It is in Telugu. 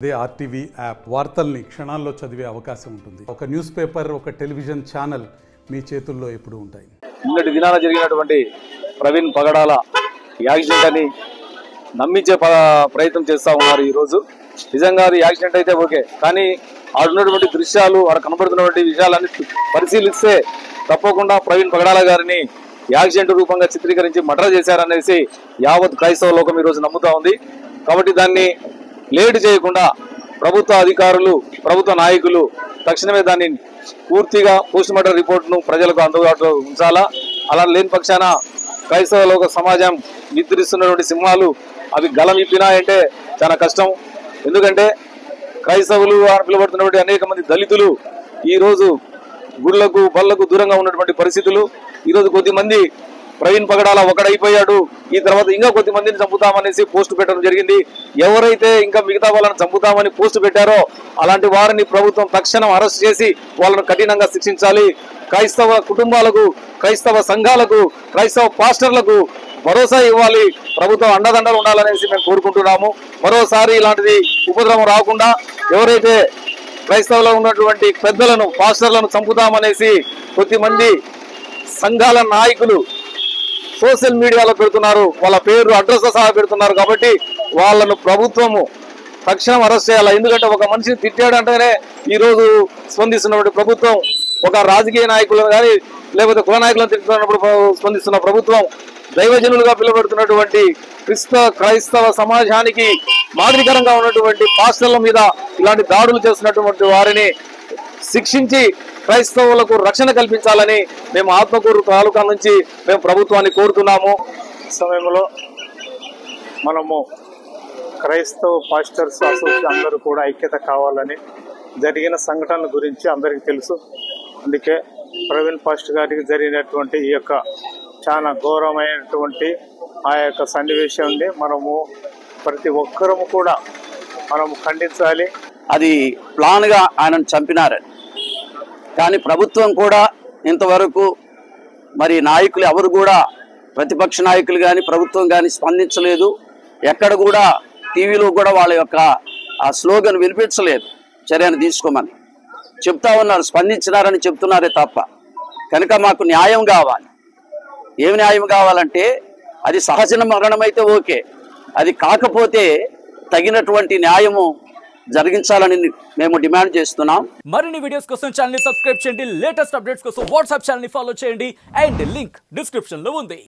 అదే ఆర్టీవీ యాప్ వార్తల్ని క్షణాల్లో చదివే అవకాశం ఉంటుంది. ఒక న్యూస్ పేపర్, ఒక టెలివిజన్ ఛానల్ మీ చేతుల్లో ఎప్పుడూ ఉంటాయి. నిన్నటి దినాన జరిగినటువంటి ప్రవీణ్ పగడాల యాక్సిడెంట్ అని నమ్మించే ప్రయత్నం చేస్తూ ఉన్నారు. ఈరోజు నిజంగా అది యాక్సిడెంట్ అయితే ఓకే, కానీ ఆడున్నటువంటి దృశ్యాలు, ఆడ కనబడుతున్నటువంటి విషయాలన్నీ పరిశీలిస్తే తప్పకుండా ప్రవీణ్ పగడాల గారిని యాక్సిడెంట్ రూపంగా చిత్రీకరించి మర్డర్ చేశారనేసి యావత్ క్రైస్తవ లోకం ఈరోజు నమ్ముతా ఉంది. కాబట్టి దాన్ని లేట్ చేయకుండా ప్రభుత్వ అధికారులు, ప్రభుత్వ నాయకులు తక్షణమే దాన్ని పూర్తిగా పోస్ట్ మార్టం రిపోర్ట్ను ప్రజలకు అందుబాటులో ఉంచాలా. అలా లేని పక్షాన క్రైస్తవ లోక సమాజం నిద్రిస్తున్నటువంటి సింహాలు అవి గలం ఇప్పినాయంటే చాలా కష్టం. ఎందుకంటే క్రైస్తవులు అని పిలువబడుతున్నటువంటి అనేక మంది దళితులు ఈరోజు గుళ్లకు బళ్లకు దూరంగా ఉన్నటువంటి పరిస్థితులు. ఈరోజు కొద్దిమంది ప్రవీణ్ పగడాల ఒకడైపోయాడు, ఈ తర్వాత ఇంకా కొద్ది మందిని చంపుతామనేసి పోస్ట్ పెట్టడం జరిగింది. ఎవరైతే ఇంకా మిగతా వాళ్ళని చంపుతామని పోస్ట్ పెట్టారో అలాంటి వారిని ప్రభుత్వం తక్షణం అరెస్ట్ చేసి వాళ్ళను కఠినంగా శిక్షించాలి. క్రైస్తవ కుటుంబాలకు, క్రైస్తవ సంఘాలకు, క్రైస్తవ పాస్టర్లకు భరోసా ఇవ్వాలి. ప్రభుత్వం అండదండలు ఉండాలనేసి మేము కోరుకుంటున్నాము. మరోసారి ఇలాంటిది ఉపద్రవం రాకుండా ఎవరైతే క్రైస్తవులో ఉన్నటువంటి పెద్దలను, పాస్టర్లను చంపుతామనేసి కొద్దిమంది సంఘాల నాయకులు సోషల్ మీడియాలో పెడుతున్నారు, వాళ్ళ పేరు అడ్రస్ సహా పెడుతున్నారు. కాబట్టి వాళ్ళను ప్రభుత్వము తక్షణం అరెస్ట్ చేయాలి. ఎందుకంటే ఒక మనిషిని తిట్టాడంటేనే ఈరోజు స్పందిస్తున్నటువంటి ప్రభుత్వం, ఒక రాజకీయ నాయకులను కానీ లేకపోతే కుల నాయకులను తిట్టుకున్నప్పుడు స్పందిస్తున్న ప్రభుత్వం, దైవజనులుగా పిలువబడుతున్నటువంటి క్రైస్తవ సమాజానికి మాదిరికరంగా ఉన్నటువంటి పాస్టర్ల మీద ఇలాంటి దాడులు చేస్తున్నటువంటి వారిని శిక్షించి క్రైస్తవులకు రక్షణ కల్పించాలని మేము ఆత్మకూరు తాలూకా నుంచి మేము ప్రభుత్వాన్ని కోరుతున్నాము. ఈ సమయంలో మనము క్రైస్తవ పాస్టర్స్ అసోసియేషన్ అందరూ కూడా ఐక్యత కావాలని, జరిగిన సంఘటనల గురించి అందరికీ తెలుసు. అందుకే ప్రవీణ్ పాస్టర్ గారికి జరిగినటువంటి ఈ యొక్క చాలా ఘోరమైనటువంటి ఆ యొక్క సన్నివేశాన్ని మనము ప్రతి ఒక్కరము కూడా మనము ఖండించాలి. అది ప్లాన్గా ఆయనను చంపినారని, కానీ ప్రభుత్వం కూడా ఇంతవరకు మరి నాయకులు ఎవరు కూడా, ప్రతిపక్ష నాయకులు కానీ ప్రభుత్వం కానీ స్పందించలేదు. ఎక్కడ కూడా టీవీలో కూడా వాళ్ళ యొక్క ఆ స్లోగన్ వినిపించలేదు, చర్యను తీసుకోమని చెప్తా ఉన్నారు. స్పందించినారని చెప్తున్నారే తప్ప. కనుక మాకు న్యాయం కావాలి. ఏమి న్యాయం కావాలంటే అది సహజ మరణం అయితే ఓకే, అది కాకపోతే తగినటువంటి న్యాయము జరిగించాలని మేము డిమాండ్ చేస్తున్నాం. మరిన్ని వీడియోస్ కోసం ఛానల్ ని సబ్స్క్రైబ్ చేయండి. లేటెస్ట్ అప్డేట్స్ కోసం వాట్సాప్ ఛానల్ ని ఫాలో చేయండి. అండ్ లింక్ డిస్క్రిప్షన్ లో ఉంది.